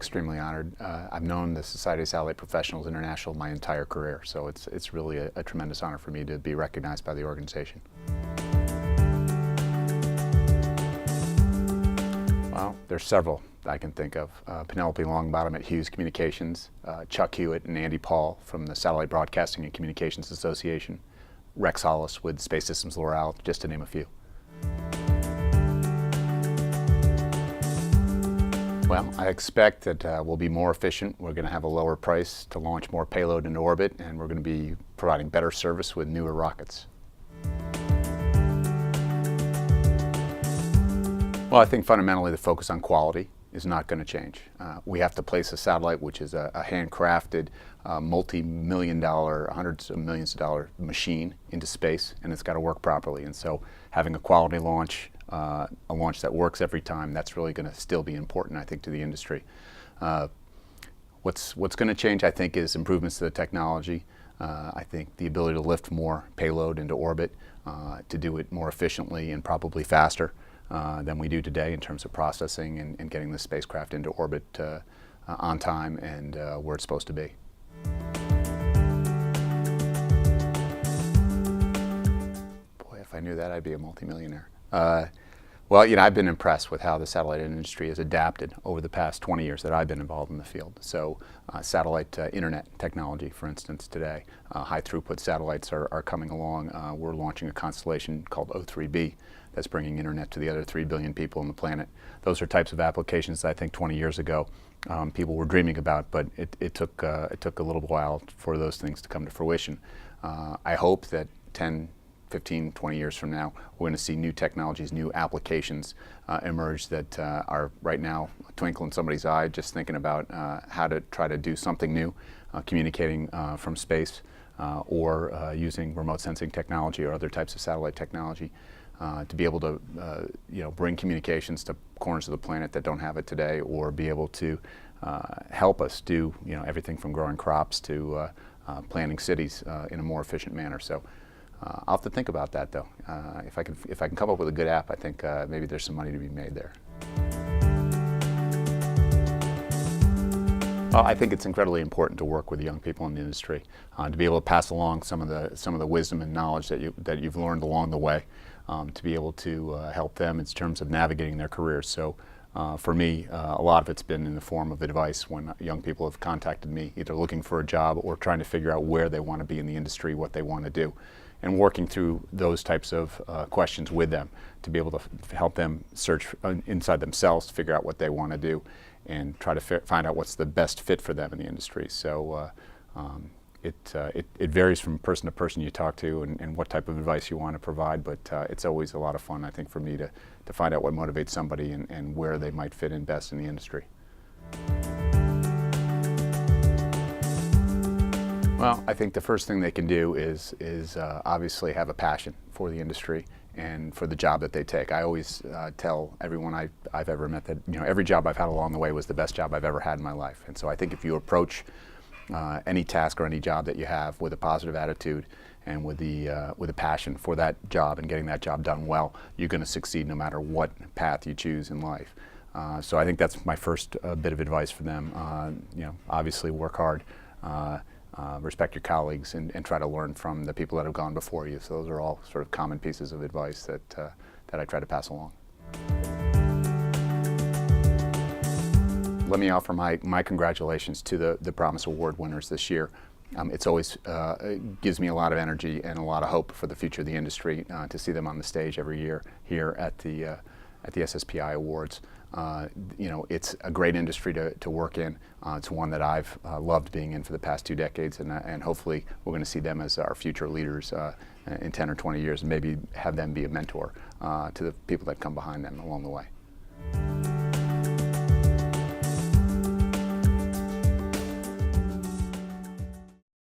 extremely honored. I've known the Society of Satellite Professionals International my entire career, so it's really a tremendous honor for me to be recognized by the organization. Well, there's several I can think of. Penelope Longbottom at Hughes Communications, Chuck Hewitt and Andy Paul from the Satellite Broadcasting and Communications Association, Rex Hollis with Space Systems L'Oreal, just to name a few. Well, I expect that we'll be more efficient. We're going to have a lower price to launch more payload into orbit, and we're going to be providing better service with newer rockets. Well, I think fundamentally the focus on quality is not going to change. We have to place a satellite, which is a handcrafted, multi-million dollar, hundreds of millions of dollar machine into space, and it's got to work properly. And so having a quality launch, a launch that works every time, that's really going to still be important, I think, to the industry. What's going to change, I think, is improvements to the technology. I think the ability to lift more payload into orbit, to do it more efficiently and probably faster than we do today in terms of processing and getting the spacecraft into orbit on time and where it's supposed to be. Boy, if I knew that, I'd be a multimillionaire. Well, you know, I've been impressed with how the satellite industry has adapted over the past 20 years that I've been involved in the field. So satellite internet technology, for instance, today, high throughput satellites are coming along. We're launching a constellation called O3b that's bringing internet to the other 3 billion people on the planet. Those are types of applications that I think 20 years ago people were dreaming about, but it took a little while for those things to come to fruition. I hope that 10, 15, 20 years from now, we're going to see new technologies, new applications emerge that are right now a twinkle in somebody's eye, just thinking about how to try to do something new, communicating from space or using remote sensing technology or other types of satellite technology to be able to bring communications to corners of the planet that don't have it today, or be able to help us do everything from growing crops to planning cities in a more efficient manner. So I'll have to think about that, though. If I can come up with a good app, I think maybe there's some money to be made there. Well, I think it's incredibly important to work with young people in the industry to be able to pass along some of the wisdom and knowledge that you've learned along the way, to be able to help them in terms of navigating their careers. So for me, a lot of it's been in the form of advice when young people have contacted me, either looking for a job or trying to figure out where they want to be in the industry, what they want to do, and working through those types of questions with them to be able to help them search inside themselves to figure out what they want to do and try to find out what's the best fit for them in the industry. So it varies from person to person you talk to and what type of advice you want to provide, but it's always a lot of fun, I think, for me to find out what motivates somebody and where they might fit in best in the industry. Well, I think the first thing they can do is obviously have a passion for the industry and for the job that they take. I always tell everyone I've ever met that every job I've had along the way was the best job I've ever had in my life. And so I think if you approach any task or any job that you have with a positive attitude and with a passion for that job and getting that job done well, you're going to succeed no matter what path you choose in life. So I think that's my first bit of advice for them. Obviously work hard. Respect your colleagues and try to learn from the people that have gone before you. So those are all sort of common pieces of advice that I try to pass along. Let me offer my congratulations to the Promise Award winners this year. It's always gives me a lot of energy and a lot of hope for the future of the industry to see them on the stage every year here at the SSPI Awards. It's a great industry to work in. It's one that I've loved being in for the past 2 decades, and hopefully we're going to see them as our future leaders in 10 or 20 years, and maybe have them be a mentor to the people that come behind them along the way.